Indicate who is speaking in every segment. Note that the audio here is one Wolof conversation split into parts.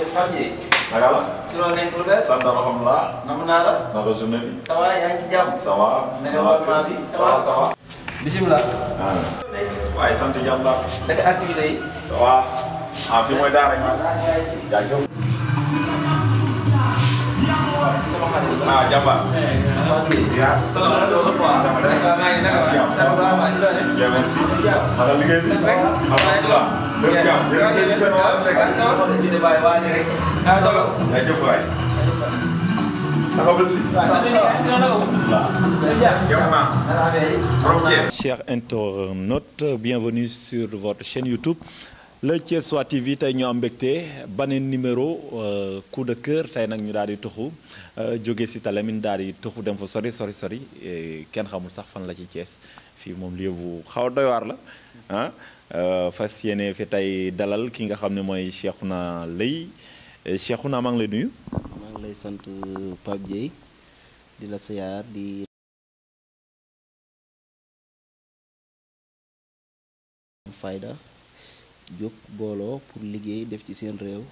Speaker 1: Fadji.
Speaker 2: naka la.
Speaker 1: si loolu nekk lu bees.
Speaker 2: sant alhamdulilah.
Speaker 1: nam naa la.
Speaker 2: naka journée bi.
Speaker 1: ça va yaa ngi ci jàmm.
Speaker 2: ça va.
Speaker 1: naka environnement bi ça va
Speaker 2: ça va.
Speaker 1: bisimilah.
Speaker 2: waaye sant jàmbaar.
Speaker 1: naka activité yi.
Speaker 2: ça va. ah fii mooy daara ji. jaajëf.
Speaker 1: sama xarit.
Speaker 2: ah jàmbaar. yaa. bien merci. naka liggéey bi. alhamdulilah. lépp jàmm. jaajëf waay. naka bés bi.
Speaker 3: Chers internautes, bienvenue sur votre chaîne YouTube le Thiessois TV. tey ñu am mbégte beneen numéro coup de cœur tey nag ñu daal di tuxu jóge si Talamine daal di tuxu dem fa sori kenn xamul sax fan la ci Thiès fii moom lieu bu xaw a doy waar la ah fas yéene fi tey dalal ki nga xam ne mooy Cheikhouna Leye. Cheikhouna maa ngi lay nuyu.
Speaker 4: maa ngi lay sant Pape Dieye di la siyaar di fayda jóg booloo pour liggéey def ci seen réew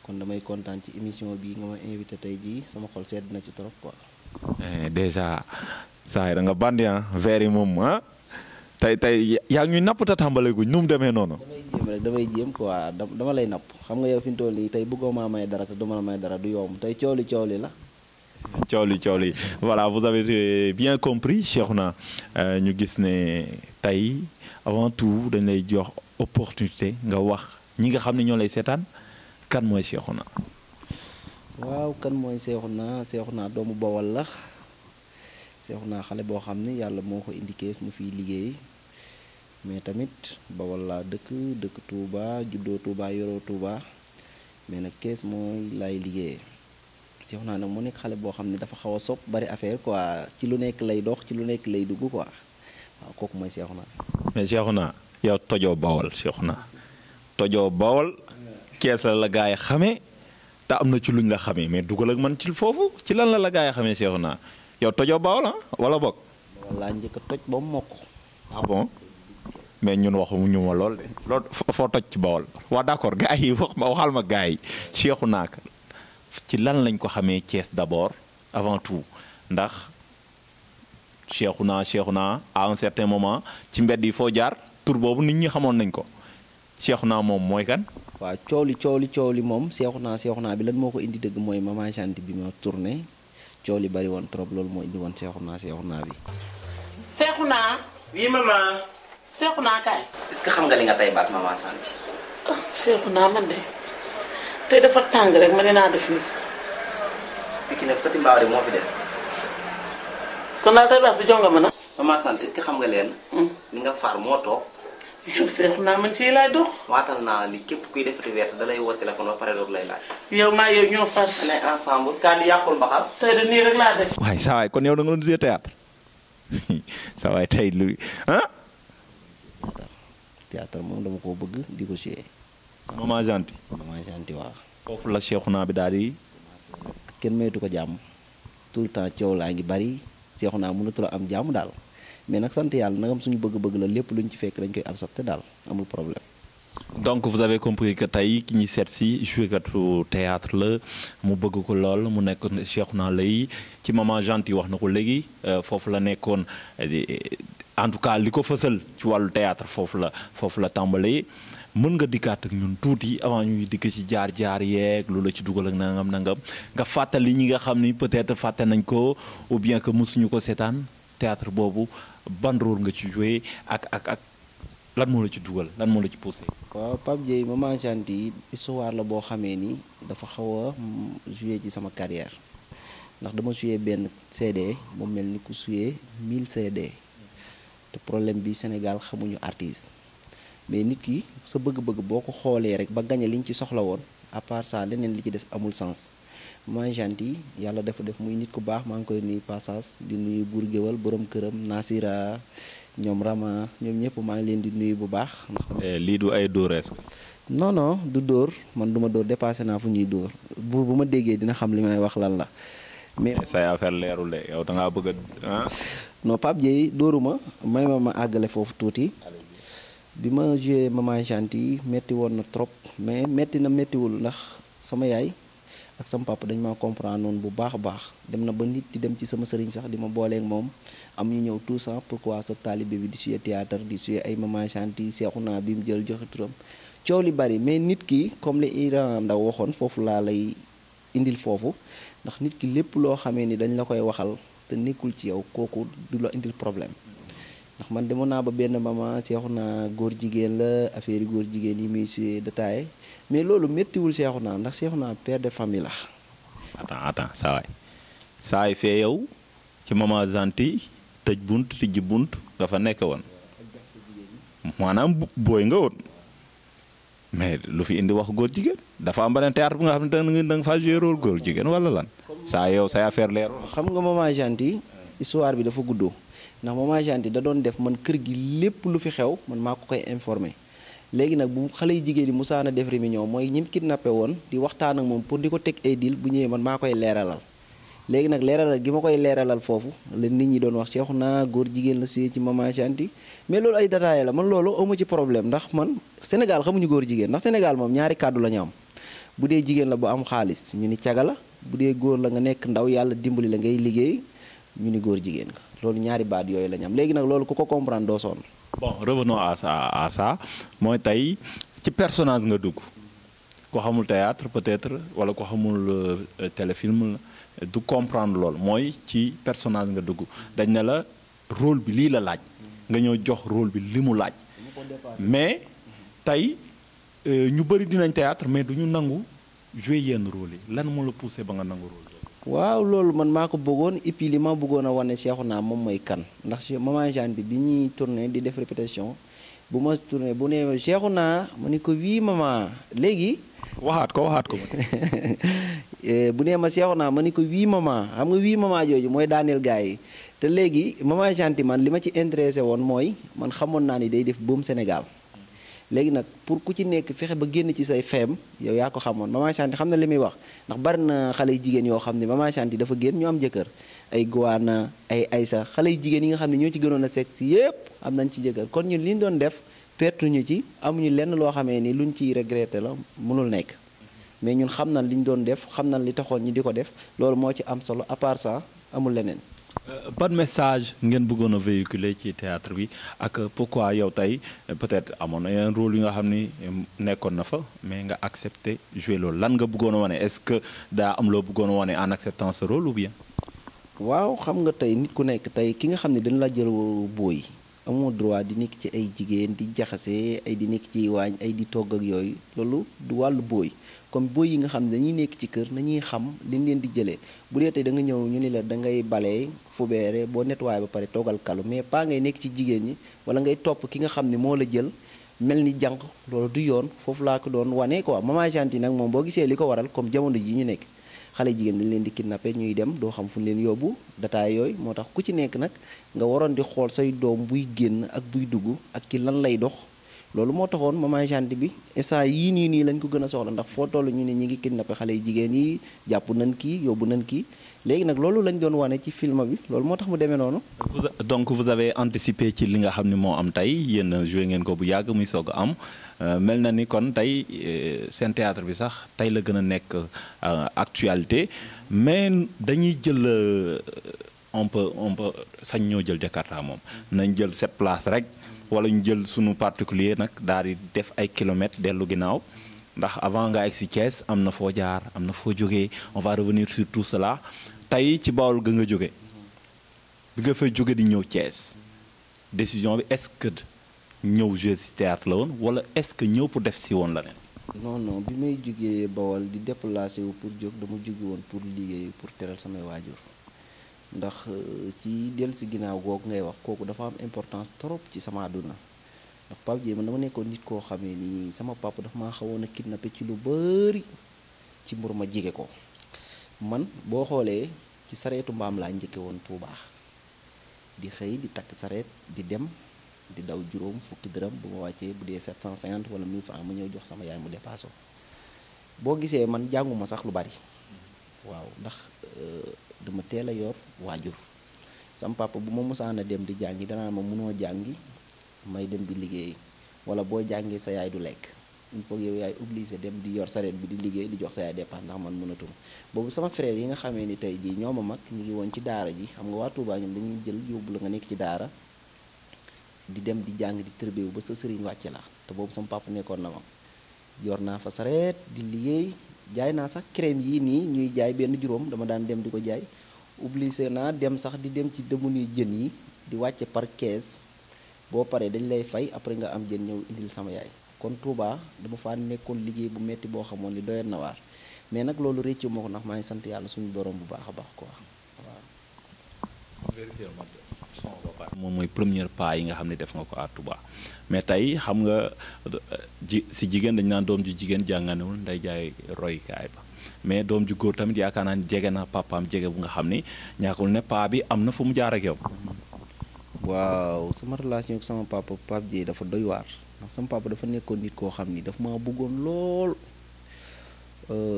Speaker 4: kon damay kontaan ci émission bi nga ma invité tey jii sama xol sedd na ci trop quoi.
Speaker 3: déjà saa yi da nga bandi verre yi moom tey yaa ngi ñuy napp te tàmbale guñ nu mu demee noonu.
Speaker 4: damay jéem quoi dama lay napp xam nga yow fi mu toll nii tey bëggoo maa may dara te du ma la may dara du yomb tey coow li la.
Speaker 3: coow li voilà vous avez bien compris Cheikhouna ñu gis ne tey avant tout dañ lay jox opportunité nga wax ñi nga xam ne ñoo lay seetaan kan mooy Cheikhouna.
Speaker 4: waaw kan mooy Cheikhouna doomu Bawol la Cheikhouna xale boo xam ne yàlla moo ko indi Kees mu fiy liggéey mais tamit Bawol laa dëkk Touba juddoo Touba yoroo Touba mais nag Kees mooy laay liggéeyee. Cheikhouna nag mu nekk xale boo xam ne dafa xaw a sopp bari affaire quoi ci lu nekk lay dox ci lu nekk lay dugg quoi waaw kooku mooy Cheikhouna.
Speaker 3: mais Cheikhouna yow tojoo Bawol Cheikhouna tojoo Bawol Kees la gaa yi xamee te am na ci luñ la xamee mais dugal ak man ci foofu ci lan la gaa yi xamee Cheikhouna yow tojoo Bawol wala bokk.
Speaker 4: Bawol laa njëkk a toj ba mu mokk.
Speaker 3: ah bon mais ñun waxuñu ma lool de loolu foo toj ci Bawol waa d'accord gaa yi waxal ma gaa yi Cheikhouna ci lan lañ ko xamee Thiès d'abord avant tout ndax Cheikhouna à un certain moment ci mbedd yi foo jaar tur boobu nit ñi xamoon nañ ko Cheikhouna moom mooy kan.
Speaker 4: waaw coow li moom Cheikhouna bi lan moo ko indi dëgg mooy Maman Janti bi ma tourné coow li bari woon trop loolu moo indi woon Cheikhouna bi.
Speaker 5: Cheikhouna.
Speaker 1: oui maman.
Speaker 5: Cheikhouna kay.
Speaker 1: est-ce que xam nga li nga tey baas Maman Janti.
Speaker 5: Cheikhouna man de tey dafa tàng rek ma ne naa def nii.
Speaker 1: Pikine nag Petit Mbao de moo fi des.
Speaker 5: kon daal tey baas bi jonga ma na.
Speaker 1: Maman Janti est-ce que xam nga leen. li nga far moo toog.
Speaker 5: yow Cheikhouna man ci laay dox.
Speaker 1: waatal naa li képp kuy defati verte da lay woo téléphone ba pare doog lay laaj.
Speaker 5: yow maa yow ñoo far.
Speaker 1: ne ensemble kaan di yàqul mbaxal.
Speaker 5: tey de nii rek laa def.
Speaker 3: waaye saa waay kon yow da nga doon jouer théâtre saa waay tey lu
Speaker 4: théâtre moom dama koo bëgg di ko jouer.
Speaker 3: Maman Janti.
Speaker 4: Maman Janti waaw.
Speaker 3: foofu la Cheikhouna bi daal di.
Speaker 4: kenn maytu ko jàmm tout le temps coow laa ngi bari Cheikhouna mënatul am jàmm daal mais nag sant yàlla nagam suñu bëgg-bëgg la lépp luñ ci fekk dañ koy accepté daal amul problème.
Speaker 3: donc vous avez compris que tey ki ñuy seet si jouekatu théâtre la mu bëgg ko lool mu nekk Cheikhouna Leye ci Maman Janti wax na ko léegi foofu la nekkoon en tout cas li ko fësal ci wàllu théâtre foofu la tàmbalee. mën nga dikkaat ak ñun tuuti avant ñuy dikk ci jaar yeeg lu la ci dugal ak nangam nga fàttali ñi nga xam ni peut-être fàtte nañ ko ou bien que mësuñu ko seetaan théâtre boobu ban rôle nga ci joué ak lan moo la ci dugal lan moo la ci poussé.
Speaker 4: waaw Pape Dieye Maman Janti histoire la boo xamee ni dafa xaw a joué ci sama carrière ndax dama joué benn CD mu mel ni ku joué 1000 CD te problème bi Sénégal xamuñu artiste. mais nit ki sa bëgg-bëgg boo ko xoolee rek ba gañe liñ ci soxla woon à part ça leneen li ci des amul sens Maman Janti yàlla dafa def muy nit ku baax maa ngi koy nuyu passage di nuyu Bour Géwal borom këram Nasira ñoom Rama ñoom ñëpp maa ngi leen di nuyu bu baax.
Speaker 3: lii du ay dóorees.
Speaker 4: non du dóor man du ma dóor dépassé naa fu ñuy dóor bu ma déggee dina xam li may wax lan la. mais
Speaker 3: say affaire leerul de yow da ngaa bëgg a
Speaker 4: non Pape Dieye dóoruma may ma àggale foofu tuuti. bi ma joué Maman Janti metti woon na trop mais metti na mettiwul ndax sama yaay ak sama papa dañ maa comprendre noonu bu baax a baax dem na ba nit di dem ci sama sëriñ sax di ma booleeg moom am ñu ñëw tout ça pourquoi sa taalibe bi di suyee théâtre di suyee ay Mama Chanty seexu naa bi mu jël joxe turam coow li bari mais nit ki comme li Iran Ndaw waxoon foofu laa lay indil foofu ndax nit ki lépp loo xamee ni dañ la koy waxal te nekkul ci yow kooku du la indil problème ndax man demoon naa ba benn maman seexu naa góor jigéen la affaire yi góor jigéen yi muy suyee détaillé mais loolu méttiwul seexu naa ndax seexu naa père de famille la.
Speaker 3: attends saa yi fee yow ci Mama Chanty tëj bunt tijji bunt nga fa nekk woon maanaam booy nga woon mais lu fi indi wax góor jigéen dafa am beneen théâtre bu nga xam ne da nga faa joué rôle góor jigéen wala lan saa yow say affaire leer.
Speaker 4: xam nga Mama Chanty histoire bi dafa guddoo ndax Mama Chanty da doon def man kër gi lépp lu fi xew man maa ko koy informé léegi nag bu xale yu jigéen yi musaana def réunion mooy ñim kidnappé woon di waxtaan ak moom pour di ko teg ay deal bu ñëwee man maa koy leeralal léegi nag leeralal gi ma koy leeralal foofu la nit ñi doon wax seexu naa góor jigéen la suyee ci Mama Chanty mais loolu ay détails la man loolu awma ci problème ndax man Sénégal xamuñu góor jigéen ndax Sénégal moom ñaari kàddu la ñu am bu dee jigéen la bu am xaalis ñu ni caga la bu dee góor la nga nekk ndaw yàlla dimbali la ngay liggéey ñu ni góor jigéen nga loolu ñaari baat yooyu la ñu am léegi nag loolu ku ko comprendre doo sonn.
Speaker 3: bon revenons à ça mooy tey ci personnage nga dugg ko xamul théâtre peut-être wala ko xamul téléfilm du comprendre loolu mooy ci personnage nga dugg dañ ne la rôle bi lii la laaj nga ñëw jox rôle bi li mu laaj mais tey ñu bëri dinañ théâtre mais du ñu nangu jouer yenn rôle yi lan moo la poussé ba nga nangu rôle
Speaker 4: waaw loolu man maa ko bëggoon et puis li ma bëggoon a wane Cheikhouna moom mooy kan ndax Mama Chanty bi ñuy tourné di def répétition bu ma tourné bu nee Cheikhouna ma ni ko wii maman léegi.
Speaker 3: waxaat ko
Speaker 4: bu nee ma Cheikhouna ma ni ko wii maman xam nga wii maman jooju mooy daaneel gars yi te léegi Mama Chanty man li ma ci intéressé woon mooy man xamoon naa ni day def boom Sénégal. léegi nag pour ku ci nekk fexe ba génn ci say feem yow yaa ko xamoon Mama Chanty xam na li muy wax ndax bari na xale yu jigéen yoo xam ne Mama Chanty dafa génn ñu am jëkkër ay Goana ay Aïssa xale yu jigéen yi nga xam ne ñoo ci gënoon a sexe yépp am nañ ci jëkkër kon ñun li ñu doon def pertuñu ci amuñu lenn loo xamee ni luñ ciy regretté la mënul nekk mais ñun xam nañ li ñu doon def xam nañ li taxoon ñi di ko def loolu moo ci am solo à part ça amul leneen.
Speaker 3: ban message ngeen bëggoon a véhiculer ci théâtre bi ak pourquoi yow tey peut-être amoon na yeneen rôle yi nga xam ni nekkoon na fa mais nga accepté jouer loolu lan nga bëggoon a wane est-ce que daa am loo bëggoon a wane en acceptant ce rôle ou bien.
Speaker 4: waaw xam nga tey nit ku nekk tey ki nga xam ne dañu la jël booy amoo droit di nekk ci ay jigéen di jaxase ay di nekk ci waañ ay di togg ak yooyu loolu du wàllu booy. comme booy yi nga xam ne dañuy nekk ci kër nañuy xam liñ leen di jëlee bu dee tey da nga ñëw ñu ni la da ngay balee fubeere boo nettoyé ba pare toogal kalu mais pas ngay nekk ci jigéen ñi wala ngay topp ki nga xam ne moo la jël mel ni jànq loolu du yoon foofu laa ko doon wane quoi Mama Chanty nag moom boo gisee li ko waral comme jamono ji ñu nekk xale jigéen dañ leen di kidnappé ñuy dem doo xam fu ñu leen yóbbu détail yooyu moo tax ku ci nekk nag nga waroon di xool say doom buy génn ak buy dugg ak ci lan lay dox loolu moo taxoon Mama Chanty bi instant yii nii lañ ko gën a soxla ndax foo toll ñu ne ñi ngi kidnappé xale yi jigéen yi jàpp nañ kii yóbbu nañ kii léegi nag loolu lañ doon wane ci film bi loolu moo tax mu demee noonu.
Speaker 3: donc vous avez anticipé ci li nga xam ne moo am tey yéen joué ngeen ko bu yàgg muy soog a am mel na ni kon tey seen théâtre bi sax tey la gën a nekk actualité mais dañuy jël on peut sañ ñoo jël Jakarta moom nañ jël 7 places rek. wala ñu jël sunu particulier nag daal di def ay kilomètres dellu ginnaaw ndax avant nga egg si Thiès am na foo jaar am na foo jógee on va revenir sur tout cela tey ci Bawol ga nga jóge bi nga fay jóge di ñëw Thiès décision bi est-ce que ñëw jouer si théâtre la woon wala est-ce que ñëw pour def si woon la neen
Speaker 4: non bi may jógee Bawol di déplacé wu pour jóg dama jóge woon pour liggéey pour teral samay waajur ndax ci dellu si ginnaaw googu ngay wax kooku dafa am importance trop ci sama àdduna ndax Pape Dieye man dama nekkoon nit koo xamee ni sama papa dafa maa xawoon a kidnappé ci lu bari ci mbir ma jige ko man boo xoolee ci sareetu mbaam laa njëkke woon Touba di xëy di takk sareet di dem di daw juróom fukki dërëm bu ma wàccee bu dee 750 wala 1000 francs ma ñëw jox sama yaay mu dépassé boo gisee man jànguma sax lu bari waaw ndax dama teel a yor waajur sam papa bu ma mosaan a dem di jàngi danaa ma mënoo jàngi may dem di liggéey wala boo jàngee sa yaay du lekk il faut yow yaay obligé dem di yor sareet bi di liggéey di jox sa yaay dépense ndax man mënatuma boobu sama frère yi nga xamee ni tey jii ñoo ma mag ñu ngi woon ci daara ji xam nga waa Touba ñoom dañuy jël yóbbu la nga nekk ci daara di dem di jàng di tërbeewu ba sa sëriñ wàcce la te boobu sama papa nekkoon na ma yor naa fa sareet di liggéey jaay naa sax crème yii nii ñuy jaay benn juróom dama daan dem di ko jaay obligé naa dem sax di dem ci demunuy jën yi di wàcce par 15 boo paree dañ lay fay après nga am jën ñëw indil sama yaay kon Touba dama faa nekkoon liggéey bu metti boo xamoon ni doyoon na waar mais nag loolu réccu ma ko ndax maa ngi sant yàlla suñu borom bu baax a baax quoi waaw.
Speaker 3: moom mooy première pas yi nga xam ne def nga ko à Touba mais tey xam nga si jigéen dañu naan doom ju jigéen jànganewul nday jaay roykaay ba mais doom ju góor tamit yaakaar naa ni jege na papaam jege bu nga xam ni ñaakul ne paa bi am na fu mu jaar ak yow.
Speaker 4: waaw sama relation ak sama papa Pape Dieye dafa doy waar ndax sama papa dafa nekkoon nit koo xam ni daf ma bëggoon lool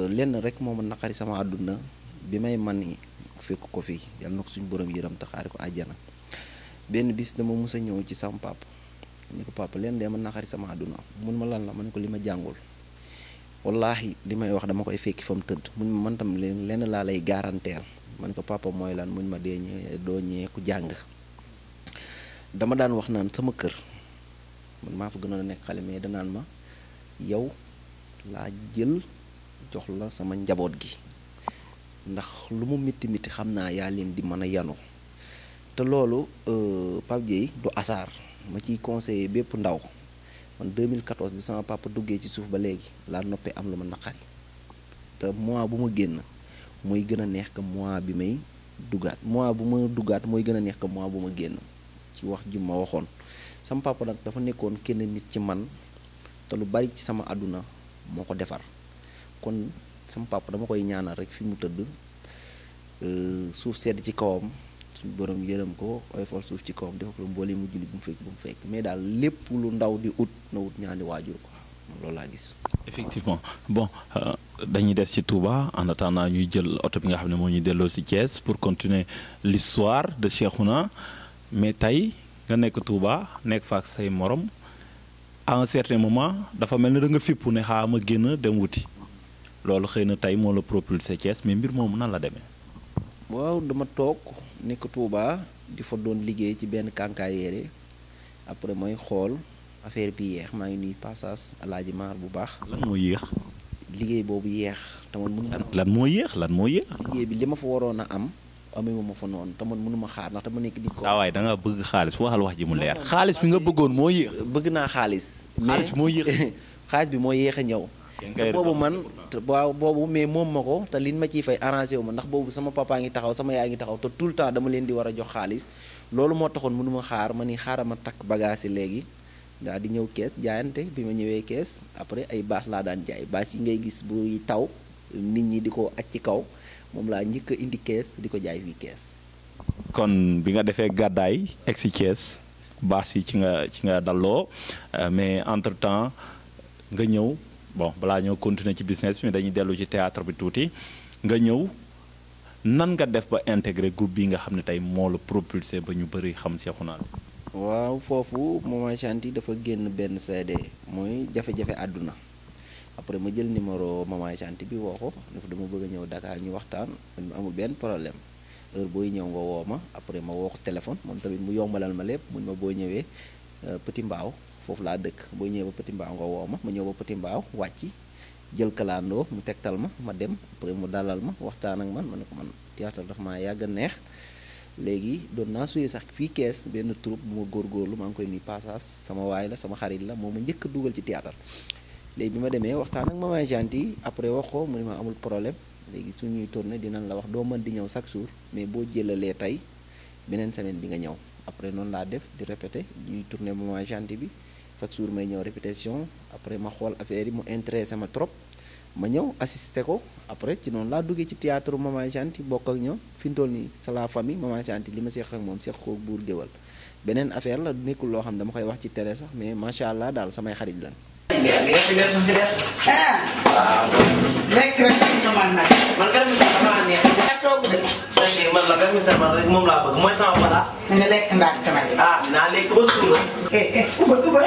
Speaker 4: lenn rek moo ma naqari sama àdduna bi may man fekk ko fii yàlla na ko suñu borom yëram taxaari ko àjjana benn bis dama mus a ñëw ci sama papa ni ko papa lenn de ma naqari sama àdduna mun ma lan la ma ne ko li ma jàngul wallaahi li may wax dama koy fekki fa mu tëdd mun ma man tam lenn laa lay garanteel ma ne ko papa mooy lan muñ ma dee ñee doo ñee ku jàng dama daan wax naan sama kër man maa fa gënoon a nekk xale mais danaan ma yow laa jël jox la sama njaboot gi ndax lu mu mitti mitti xam naa yaa leen di mën a yanu te loolu Pape Dieye du asaar ma ciy conseillé bépp ndaw man 2014 bi sama papa duggee ci suuf ba léegi laa noppee am lu ma naqari te mois bu ma génn mooy gën a neex que mois bi may duggaat mois bu ma duggaat mooy gën a neex que mois bu ma génn ci wax ji ma waxoon sama papa nag dafa nekkoon kenn nit ci man te lu bari ci sama àdduna moo ko defar kon sama papa dama koy ñaanal rek fi mu tëdd suuf sedd ci kawam suñu borom yërëm ko oyofal suuf ci kawam dafa ko mboole mu julli bu mu fekk mais daal lépp lu ndaw di ut na ut ñaani waajur ko loolu laa gis.
Speaker 3: effectivement bon dañuy des ci Touba en attendant ñuy jël oto bi nga xam ne moo ñuy delloo ci Thiès pour continuer l'histoire de Cheikhouna mais tey nga nekk Touba nekk fa ak say morom à un certain moment dafa mel ni da nga fippu ne xaa ma génn dem wuti loolu xëy na tey moo la propulsé Thiès mais mbir moomu nan la demee.
Speaker 4: waaw dama toog nekk Touba di fa doon liggéey ci benn kànkaay yére après mooy xool affaire bi yeex maa ngi nuy passage alaaji maar bu baax.
Speaker 3: lan moo yéex.
Speaker 4: liggéey boobu yeex te man mënu
Speaker 3: lan moo yéex lan moo yéex.
Speaker 4: liggéey bi li ma fa waroon a am amee ma fa noonu te man mënuma xaar ndax dama nekk di ko.
Speaker 3: saa waay da nga bëgg xaalis waxal wax ji mu leer. xaalis bi nga bëggoon moo yéex.
Speaker 4: bëgg naa xaalis.
Speaker 3: xaalis bi moo yéex.
Speaker 4: xaalis bi moo yéex a ñëw. te boobu man waaw boobu mais moom ma ko te liñ ma ciy fay arrangé wu ma ndax boobu sama papa ngi taxaw sama yaay ngi taxaw te tout le temps dama leen di war a jox xaalis loolu moo taxoon mënuma xaar ma ni xaaral ma takk bagage yi léegi daal di ñëw kees jaayante bi ma ñëwee kees après ay baas laa daan jaay baas yi ngay gis buy taw nit ñi di ko aj ci kaw moom laa njëkk a indi kees di ko jaay fii kees.
Speaker 3: kon bi nga defee gàddaay egg si Thiès baas yi ci nga dalloo mais entre temps nga ñëw. bon balaa ñoo continuer ci business bi dañuy dellu ci théâtre bi tuuti nga ñëw nan nga def ba intégré groupe bi nga xam ne tey moo la propulsé ba ñu bëri xam Cheikhouna.
Speaker 4: waaw foofu Maman Chanty dafa génn benn CD mooy jafe-jafe àdduna après ma jël numéro Maman Chanty bi woo ko dafa dama bëgg a ñëw Dakar ñu waxtaan man amul benn problème heure booy ñëw nga woo ma après ma woo ko téléphone moom tamit mu yombalal ma lépp mun ma boo ñëwee Petit Mbaaw foofu laa dëkk boo ñëwee ba Petit Mbaaw nga woo ma ñëw ba Petit Mbaaw wàcc jël kalandoo mu tegtal ma dem après mu dalal ma waxtaan ak man ma ne ko man théâtre dafa maa yàgg a neex léegi doon naa suyee sax fii kees benn troupe bu ma góorgóorlu maa ngi koy nuyu passage sama waay la sama xarit la moo ma njëkk a dugal ci théâtre léegi bi ma demee waxtaan ak Maman Chanty après wax ko mu ne ma amul problème léegi suñuy tourné dinañ la wax doo mën di ñëw chaque jour mais boo jëlalee tey beneen semaine bi nga ñëw après noonu laa def di répété ñuy tourné Maman Chanty bi chaque jour may ñëw répétition après ma xool affaire yi mu intéressé ma trop ma ñëw assisté ko après ci noonu laa duggee ci théâtre Maman Chanty bokk ak ñoom fi mu toll nii c'est la famille Maman Chanty li ma seq ak moom seq ko buur géwal beneen affaire la nekkul loo xam dama koy wax ci télé sax mais macha allah daal samay xarit lan.
Speaker 6: lekk rek ñu man nag.
Speaker 1: man gërëm si damaa neex.
Speaker 6: yaa toog de.
Speaker 1: man la gërëm si man rek moom laa bëgg mooy sama pala.
Speaker 6: na nga lekk ndànk nag.
Speaker 1: naa lekk ba suur.
Speaker 6: ubal.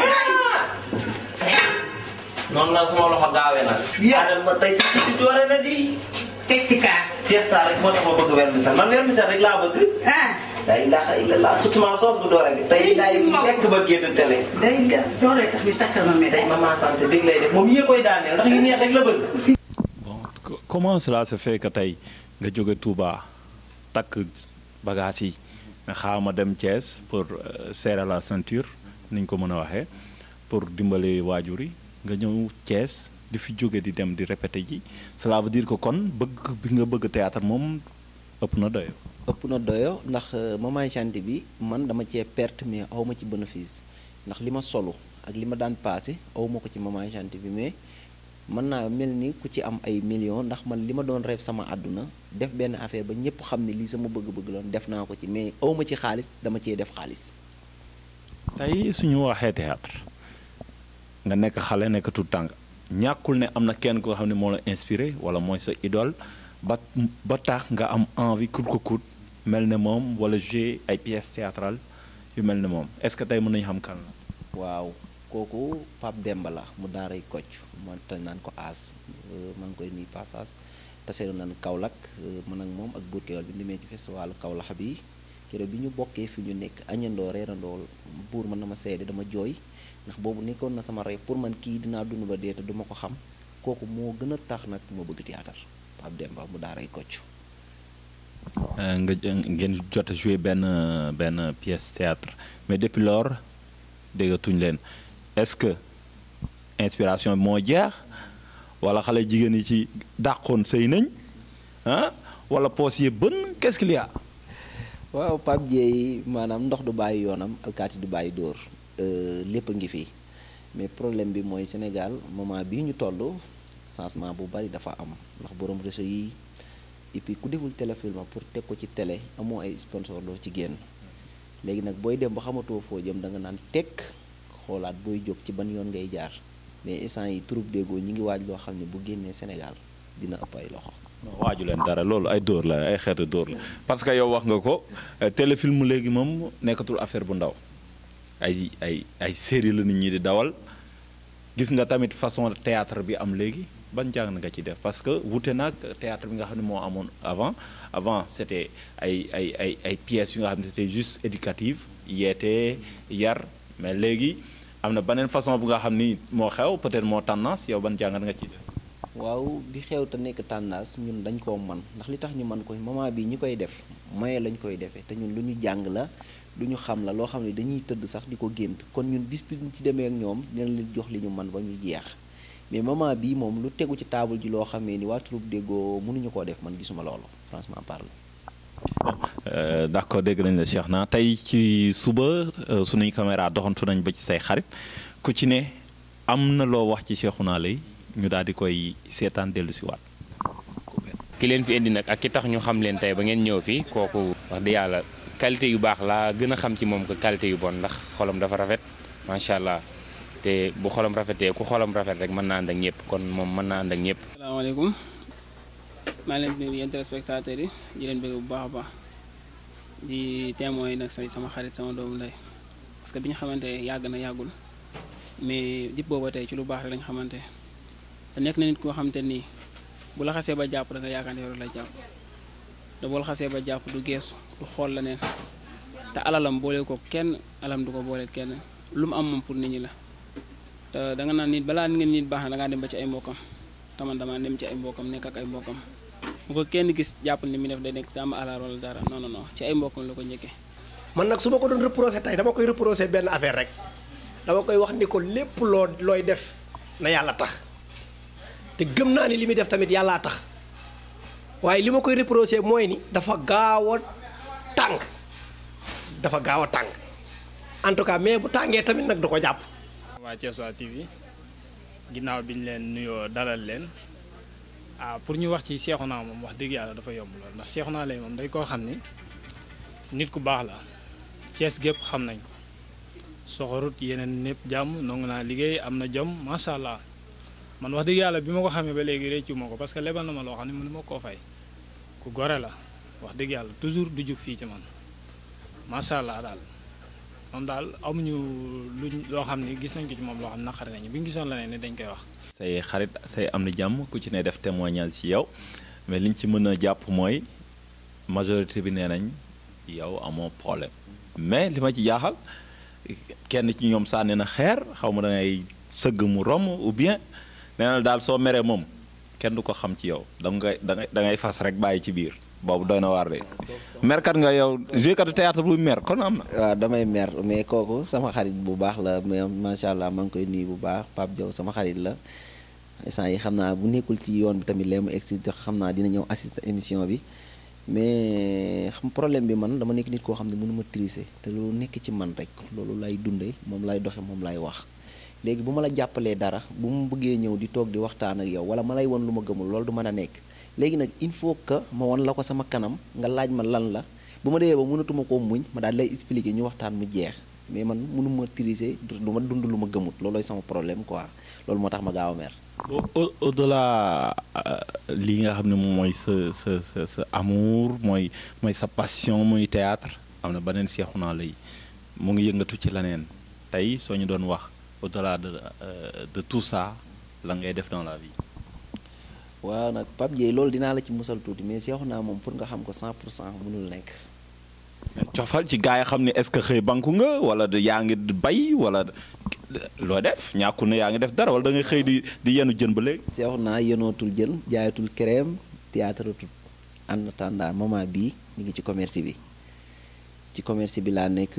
Speaker 1: noonu la sama loxo gaawee nag.
Speaker 6: Yeah.
Speaker 1: ma tey si doore na di.
Speaker 6: teg ci kaar.
Speaker 1: Cheikh Sarr rek moo tax ma bëgg vermicelle man vermicelle rek laa bëgg. la ilaha illallah surtout ma soos bu doore bi. tey laay lekk ba génn télé.
Speaker 6: day doore tax bi takkal ma
Speaker 1: tey maman santé bég lay def moom yee koy daaneel ndax yu neex rek la bëgg.
Speaker 3: bon comment cela se fait que tey nga jóge Touba takk bagages yi nga xaar ma dem Thiès pour serrer la ceinture ni ñu ko mën a waxee pour dimbale waajur yi nga ñëw Thiès di fi jóge di dem di répété ji cela veut dire que kon bëgg bi nga bëgg théâtre moom ëpp na doyo.
Speaker 4: ëpp na doyo ndax Maman Janté bi man dama cee perte mais aw ma ci bénéfice ndax li ma solu ak li ma daan passé aw ma ko ci Maman Janté bi mais mën naa mel ni ku ci am ay millions ndax man li ma doon rêve sama àdduna def benn affaire ba ñëpp xam ne lii sama bëgg-bëgg loon def naa ko ci mais aw ma ci xaalis dama cee def xaalis.
Speaker 3: tey suñu waxee théâtre nga nekk xale nekk tout tànk ñàkkul ne am na kenn koo xam ne moo la inspiré wala mooy sa idole ba tax nga am envie coûte que coûte mel ne moom wala jouer ay pièces théâtrales yu mel ne moom est-ce que tey mën nañu xam kan la.
Speaker 4: waaw kooku Pape Demba la mu daaray Kocc moo tax naan ko aas maa ngi koy nuyu passage taseeru nan Kaolack man ak moom ak buur Kewel bi ndimee ci festivalu Kaolack bi keroog bi ñu bokkee fi ñu nekk añandoo reerandoo buur mën na ma seede dama jooy ndax boobu nekkoon na sama rêve pour man kii dinaa dund ba dee te duma ko xam kooku moo gën a tax nag ma bëgg théâtre Pape Demba mu daaray Kocc.
Speaker 3: ngeen jot a joué benn pièce théâtre mais depuis lors déggatuñ leen est-ce que inspiration bi moo jeex wala xale jigéen yi ci dàqoon sëy nañ ah wala poos yi bën qu'est-ce qu'il y a.
Speaker 4: waaw Pape Dieye maanaam ndox du bàyyi yoonam alkaati du bàyyi dóor lépp a ngi fi mais problème bi mooy Sénégal moment bii ñu toll changement bu bari dafa am ndax borom réseau yi et puis ku deful téléfilm pour teg ko ci télé amoo ay sponsor doo ci génn léegi nag booy dem ba xamatoo foo jëm da nga naan tekk xoolaat booy jóg ci ban yoon ngay jaar mais instant yi troupe déggoo ñi ngi waaj loo xam ne bu génnee Sénégal dina ëpp ay loxo.
Speaker 3: waaju leen dara loolu ay dóor la ay xeetu dóor la parce que yow wax nga ko téléfilm léegi moom nekkatul affaire bu ndaw ay série la nit ñi di dawal gis nga tamit façon théâtre bi am léegi ban jàng nga ci def parce que wute nag théâtre bi nga xam ne moo amoon avant c'était ay pièces yu nga xam ne c'était juste éducative yeete yar mais léegi am na beneen façon bu nga xam ni moo xew peut-être moo tendance yow ban jàngat nga ci def.
Speaker 4: waaw bi xew te nekk tendance ñun dañ koo man ndax li tax ñu man ko moment bi ñi koy def moyen lañ koy defee te ñun lu ñu jàng la lu ñu xam la loo xam ne dañuy tëdd sax di ko gént kon ñun bis bi ñu ci demee ak ñoom dinañ leen jox li ñu man ba ñu jeex mais moment bii moom lu tegu ci table ji loo xamee ni waa troupe déggoo mënuñu koo def man gisuma loolu franchement parle.
Speaker 3: bon d'accord dégg nañ la Cheikh na tey ci suba sunuy caméra doxantu nañ ba ci say xarit ku ci ne am na loo wax ci Cheikhouna Laye ñu daal di koy seetaan dellu si waat.
Speaker 7: ki leen fi indi nag ak ki tax ñu xam leen tey ba ngeen ñëw fi kooku wax dëgg yàlla qualité yu baax laa gën a xam ci moom que qualité yu bon ndax xolam dafa rafet macha allah te bu xolam rafetee ku xolam rafet rek mën naa ànd ak ñëpp kon moom mën naa ànd ak ñëpp.
Speaker 8: asalaamaaleykum maa ngi leen di nuyu yéen téléspectateurs yi di leen bëgg bu baax a baax di témoin nag sama xarit sama doomu ndey parce que bi ñu xamante yàgg na yàggul mais dip booba tey ci lu baax rek lañ xamante te nekk na nit koo xamante nii bu la xasee ba jàpp da nga yaakaar ne yow la jàpp te boo la xasee ba jàpp du geesu du xool la neen te alalam boole ko kenn alam du ko boole kenn lu mu am moom pour nit ñi la te da nga naan nit balaa ngeen nit baax na da ngaa dem ba ci ay mbokkam te man damaa dem ci ay mbokkam nekk ak ay mbokkam bu ko kenn gis jàpp ni mi def day nekk ci am alaar wala dara non non non ci ay mbokkam la ko njëkkee.
Speaker 9: man nag su ma ko doon reproché tey dama koy reproché benn affaire rek dama koy wax ni ko lépp looy def na yàlla tax te gëm naa ni li muy def tamit yàllaa tax waaye li ma koy reproché mooy ni dafa gaaw a tàng en tout cas mais bu tàngee tamit nag du ko jàpp.
Speaker 10: waa Thiessois TV ginnaaw bi ñu leen nuyoo dalal leen pour ñu wax ci Cheikhouna moom wax dëgg yàlla dafa yomb lool ndax Cheikhouna Laye moom day koo xam ni nit ku baax la Thiès gépp xam nañ ko soxorut yeneen ñëpp jàmm nangu naa liggéey am na jom macha allah man wax dëgg yàlla bi ma ko xamee ba léegi réccu ma ko parce que lebal na ma loo xam ne mënu ma koo fay ku gore la wax dëgg yàlla toujours du jug fii ci man macha allah daal moom daal amuñu loo xam ne gis nañ ko ci moom loo xam ne naqari nañu bu ñu gisoon la ne dañ koy wax
Speaker 3: say xarit say am na jàmm ku ci ne def témoignage ci yow mais liñ ci mën a jàpp mooy majorité bi nee nañ yow amoo problème mais li ma ci jaaxal kenn ci ñoom sànni na xeer xaw ma da ngay sëgg mu romb ou bien nee na daal soo meree moom kenn du ko xam ci yow da ngay fas rek bàyyi ci biir boobu doy na waar de merkat nga yow jouekatu théâtre bu mer kon am na.
Speaker 4: waaw damay mer mais kooku sama xarit bu baax la mais macha allah maa ngi koy nuyu bu baax Pape Diaw sama xarit la instant yi xam naa bu nekkul ci yoon bi tamit lee mu egsi xam naa dina ñëw assister émission bi mais xam problème bi man dama nekk nit koo xam ne mënu ma triser te loolu nekk ci man rek loolu lay dundee moom lay doxe moom lay wax. léegi bu ma la jàppalee dara bu mu bëggee ñëw di toog di waxtaan ak yow wala ma lay won lu ma gëmul loolu du mën a nekk léegi nag il faut que ma won la ko sama kanam nga laaj ma lan la bu ma demee ba mënatuma koo muñ ma daal lay expliquer ñu waxtaan mu jeex mais man mënuma triser du ma dund lu ma gëmut loolooy sama problème quoi loolu moo tax ma gaaw a mer.
Speaker 3: au delà lii nga xam ne moom mooy sa amour mooy sa passion muy théâtre am na beneen Cheikhouna Laye mu ngi yëngatu ci leneen tey soo ñu doon wax au-delà de tout ça la ngay def dans la vie.
Speaker 4: waaw nag Pape Dieye loolu dinaa la ci musal tuuti mais Cheikhouna moom pour nga xam ko 100% mënul nekk.
Speaker 3: cofal ci gars yi xam ne est-ce que xëy banku nga wala yaa ngi bay wala loo def ñàkku na yaa ngi def dara wala da ngay xëy di yenu jën ba léegi.
Speaker 4: Cheikhouna yenootul jën jaayatul crème théâtre tout en attendant moment bii ñu ngi ci commerce bi ci commerce bi laa nekk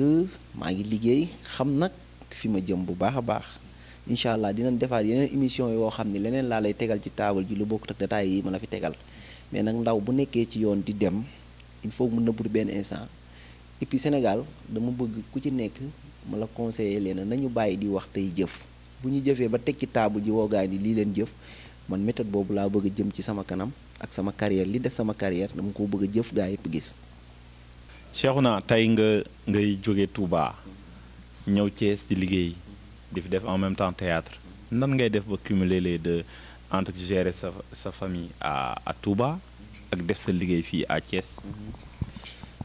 Speaker 4: maa ngi liggéey xam nag fi ma jëm bu baax a baax incha allah dinañ defaat yeneen émission yoo xam ne leneen laa lay tegal ci taabal ji lu bokkut ak détails yi ma la fi tegal mais nag ndaw bu nekkee ci yoon di dem il faut mu nëbbut benn instant et puis Sénégal dama bëgg ku ci nekk ma la conseiller leen nañu bàyyi di wax tey jëf bu ñu jëfee ba teg ci taabal ji woogaay ni lii leen jëf man méthode boobu laa bëgg a jëm ci sama kanam ak sama carrière li des sama carrière dama ko bëgg a jëf gaa yëpp gis.
Speaker 3: Cheikhouna tey ngay jóge Touba ñëw Thiès di liggéey di fi def en même temps théâtre nan ngay def ba cumuler les deux entre gérer sa famille à Touba ak def sa liggéey fii à Thiès.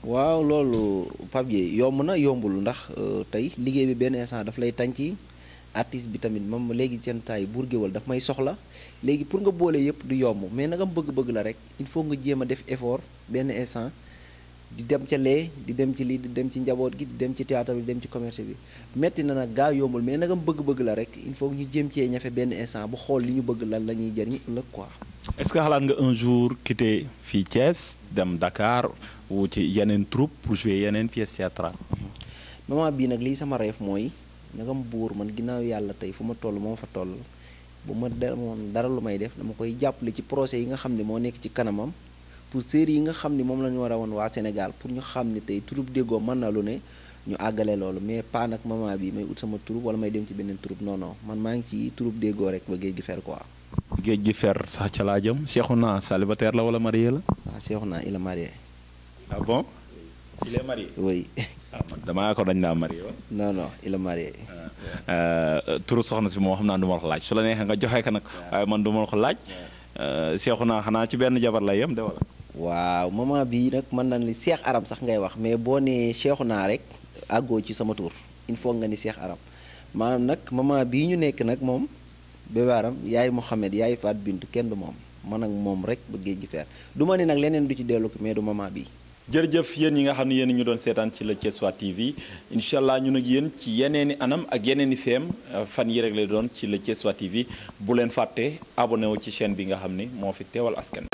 Speaker 4: waaw loolu Pape Dieye yomb na yombul ndax tey liggéey bi benn instant daf lay tànci artiste bi tamit moom léegi seen taay buur géwal daf may soxla léegi pour nga boole yëpp du yomb mais nagam bëgg-bëgg la rek il faut nga jéem a def effort benn instant di dem ca lee di dem ci lii di dem ci njaboot gi di dem ci théâtre bi di dem ci commerce bi metti na nag gaa yombul mais nagam bëgg-bëgg la rek il faut ñu jéem cee ñafe benn instant bu xool li ñu bëgg lan la ñuy jëriñ ëllëg quoi.
Speaker 3: est-ce que xalaat nga un jour quitter fii Thiès dem Dakar wu ci yeneen troupe pour jouer yeneen pièces théâtrales.
Speaker 4: moment bii nag lii sama rêve mooy nagam buur man ginnaaw yàlla tey fu ma toll moo fa toll bu ma demoon dara lu may def dama koy jàppale ci projet yi nga xam ne moo nekk ci kanamam pour série yi nga xam ne moom la ñu war a woon waa Sénégal pour ñu xam ne tey troupe déggoo mën na lu ne ñu àggale loolu mais pas nag moment bi may ut sama troupe wala may dem ci beneen troupe non non man maa ngi ci troupe déggoo rek ba géej gi fer quoi.
Speaker 3: géej gi fer sax ca laa jëm Cheikhouna célibataire la wala marié la.
Speaker 4: waaw Cheikhouna il est marié.
Speaker 3: ah bon il est marié.
Speaker 4: oui.
Speaker 3: ah man damaa ko dañ laa marié wa.
Speaker 4: non non il est marié.
Speaker 3: turu soxna si moo xam naa du ma la ko laaj su la neexee nga joxe ko nag. waaye man du ma la ko laaj. Cheikhouna xanaa ci benn jabar lay yem de wala.
Speaker 4: waaw moment bii nag mën na ni Cheikh Aram sax ngay wax mais boo nee Cheikhouna rek àggoo ci sama tur il faut nga ni Cheikh Aram maanaam nag moment bii ñu nekk nag moom Bébé Aram yaay Mouhamed yaay Faat Bintu kenn du moom man ak moom rek ba géej gi fer du ma ne nag leneen du ci dellu mais du moment bii.
Speaker 3: jërëjëf yéen ñi nga xam ne yéen ñu doon seetaan ci la Thiessois TV incha allah ñun ak yéen ci yeneeni anam ak yeneeni feem fan yi rek lay doon ci la Thiessois TV bu leen fàtte abonné wu ci chaîne bi nga xam ne moo fi teewal askan